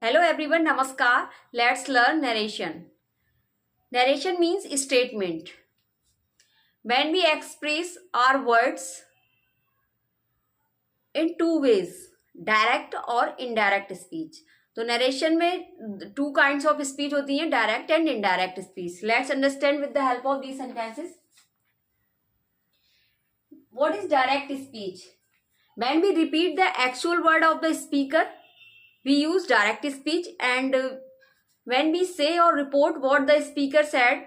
Hello everyone, Namaskar. Let's learn narration. Narration means statement. When we express our words in two ways, direct और indirect speech. तो narration में two kinds of speech होती हैं, direct and indirect speech. Let's understand with the help of these sentences. What is direct speech? When we repeat the actual word of the speaker, we use direct speech, and when we say or report what the speaker said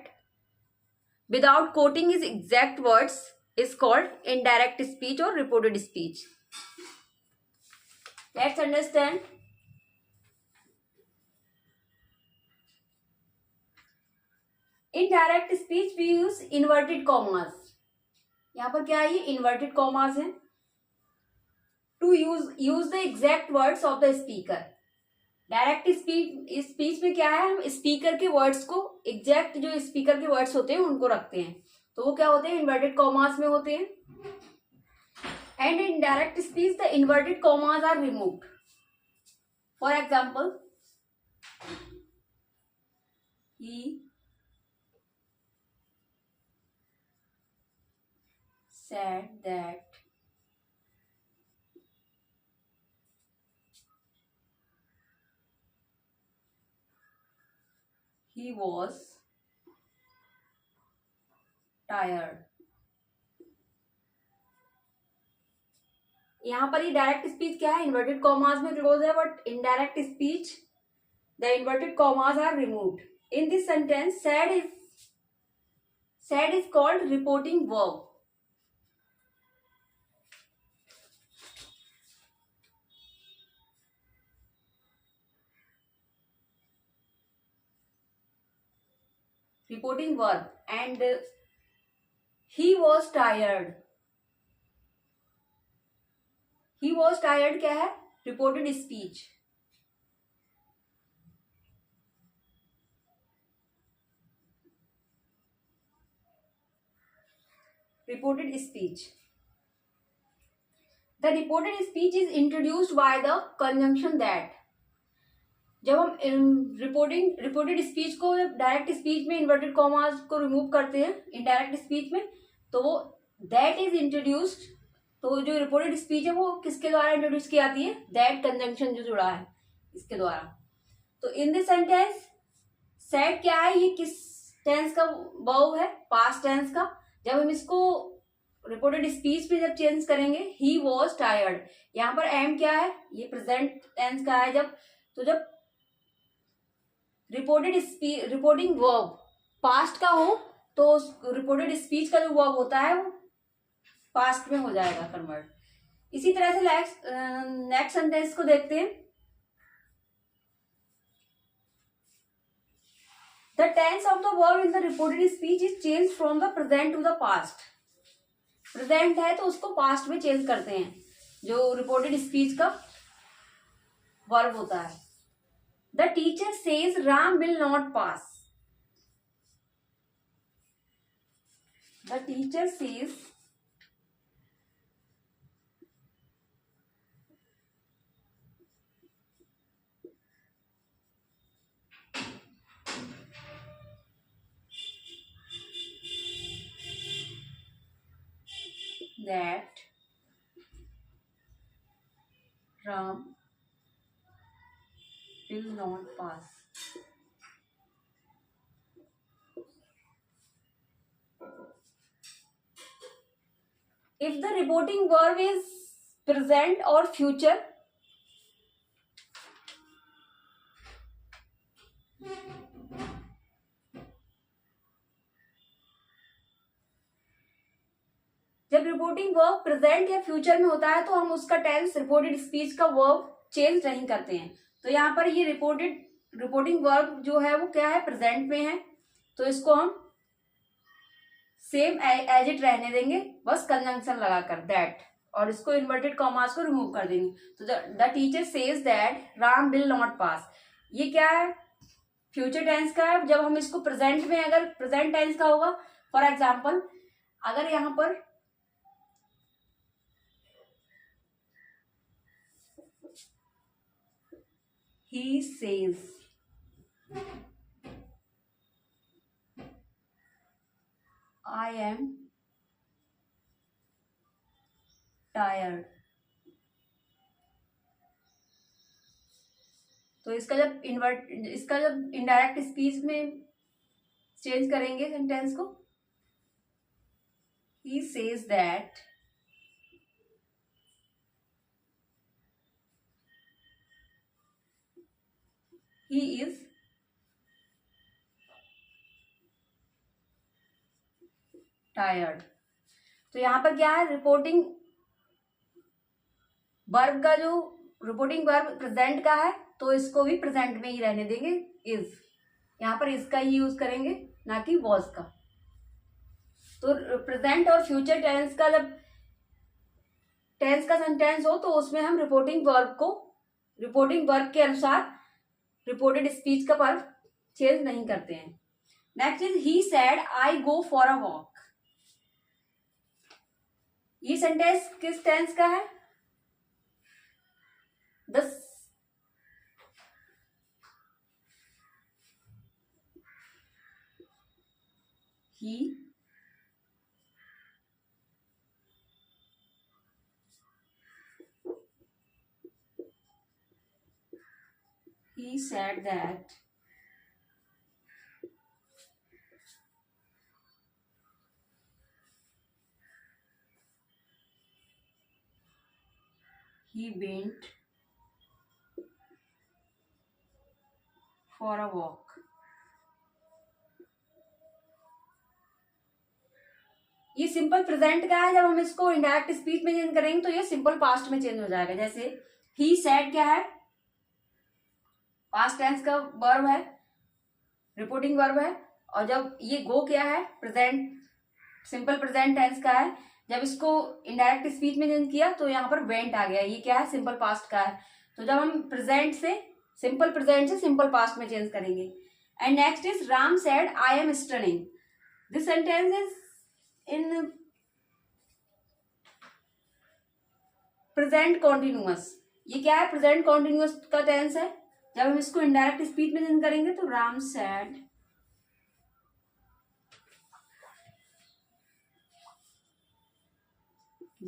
without quoting his exact words is called indirect speech or reported speech. Let's understand. In direct speech we use inverted commas. यहाँ पर क्या है, ये inverted commas है. To use the exact words of the speaker. Direct speech में क्या है, हम स्पीकर के वर्ड्स को एग्जैक्ट जो स्पीकर के वर्ड्स होते हैं उनको रखते हैं, तो वो क्या होते हैं, इन्वर्टेड कॉमास में होते हैं. And in direct speech the inverted commas are removed. For example, he said that he was tired. यहाँ पर ये डायरेक्ट स्पीच क्या है, इन्वर्टेड कॉमास में क्लोज है, but indirect speech the inverted commas are removed. In this sentence said is called reporting verb. Reporting verb. And he was tired. He was tired क्या है, reported speech. Reported speech. The reported speech is introduced by the conjunction that. जब हम reported speech को direct speech में inverted commas को remove करते हैं indirect speech में, तो वो दैट इज इंट्रोड्यूस्ड. तो जो रिपोर्टेड स्पीच है वो किसके द्वारा इंट्रोड्यूस की जाती है, दैट कंजंक्शन जो जुड़ा है इसके द्वारा. तो इन दिस सेंटेंस सेड क्या है, ये किस टेंस का वर्ब है, पास्ट टेंस का. जब हम इसको रिपोर्टेड स्पीच में जब चेंज करेंगे, ही वॉज टायर्ड, यहाँ पर एम क्या है, ये प्रेजेंट टेंस का है. जब रिपोर्टिंग वर्ब पास्ट का हो तो रिपोर्टेड स्पीच का जो वर्ब होता है वो पास्ट में हो जाएगा कन्वर्ट. इसी तरह से नेक्स्ट सेंटेंस को देखते हैं. The tense of the verb in the reported speech is change from the present to the past. Present है तो उसको पास्ट में चेंज करते हैं, जो रिपोर्टेड स्पीच का वर्ब होता है. The teacher says Ram will not pass. The teacher says that Ram will not pass. If the reporting verb is present or future, जब रिपोर्टिंग वर्ब प्रेजेंट या future में होता है तो हम उसका टेंस रिपोर्टेड स्पीच का वर्ब चेंज नहीं करते हैं. तो यहाँ पर ये रिपोर्टिंग वर्ब जो है वो क्या है, प्रेजेंट में है, तो इसको हम सेम एज इट रहने देंगे, बस कंजंक्शन लगाकर दैट, और इसको इन्वर्टेड कॉमास को रिमूव कर देंगे. तो the teacher says that Ram will not pass, ये क्या है, फ्यूचर टेंस का है. जब हम इसको प्रेजेंट में, अगर प्रेजेंट टेंस का होगा, फॉर एग्जाम्पल अगर यहाँ पर he says, I am tired. तो इसका जब इनडायरेक्ट स्पीच में चेंज करेंगे सेंटेंस को, he says that he is tired. तो यहां पर क्या है, रिपोर्टिंग वर्ब का जो रिपोर्टिंग वर्ब प्रेजेंट का है, तो इसको भी प्रेजेंट में ही रहने देंगे, इज। यहां पर इसका ही यूज करेंगे, ना कि वॉज का। तो प्रेजेंट और फ्यूचर टेंस का जब टेंस का सेंटेंस हो, तो उसमें हम रिपोर्टिंग वर्ब के अनुसार रिपोर्टेड स्पीच का वर्ब चेंज नहीं करते हैं। Next is he said I go for a walk. ये सेंटेंस किस टेंस का है? He said that he went for a walk. ये सिंपल प्रेजेंट का है, जब हम इसको इनडायरेक्ट स्पीच में चेंज करेंगे तो ये सिंपल पास्ट में चेंज हो जाएगा। जैसे ही सेड क्या है, पास्ट टेंस का वर्ब है, रिपोर्टिंग वर्ब है, और जब ये गो क्या है, प्रेजेंट, सिंपल प्रेजेंट टेंस का है। जब इसको इनडायरेक्ट स्पीच में चेंज किया तो यहाँ पर वेंट आ गया, ये क्या है, सिंपल पास्ट का है। तो जब हम सिंपल प्रेजेंट से सिंपल पास्ट में चेंज करेंगे। And next is Ram said I am stunning. This sentence is in present continuous. ये क्या है, प्रेजेंट कॉन्टिन्यूअस का टेंस है। जब हम इसको इनडायरेक्ट स्पीच में चेंज करेंगे तो Ram said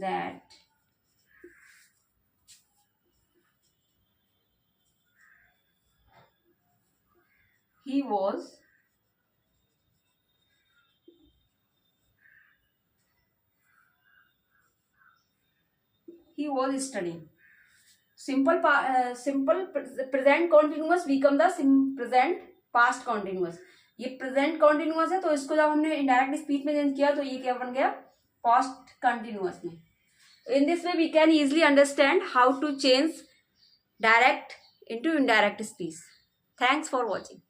that he was studying. Simple present continuous become the present past continuous. ये प्रेजेंट कॉन्टिन्यूअस है, तो इसको जब हमने इनडायरेक्ट स्पीच में चेंज किया तो ये क्या बन गया, पास्ट कंटिन्यूअस में। In this way we can easily understand how to change direct into indirect speech. Thanks for watching.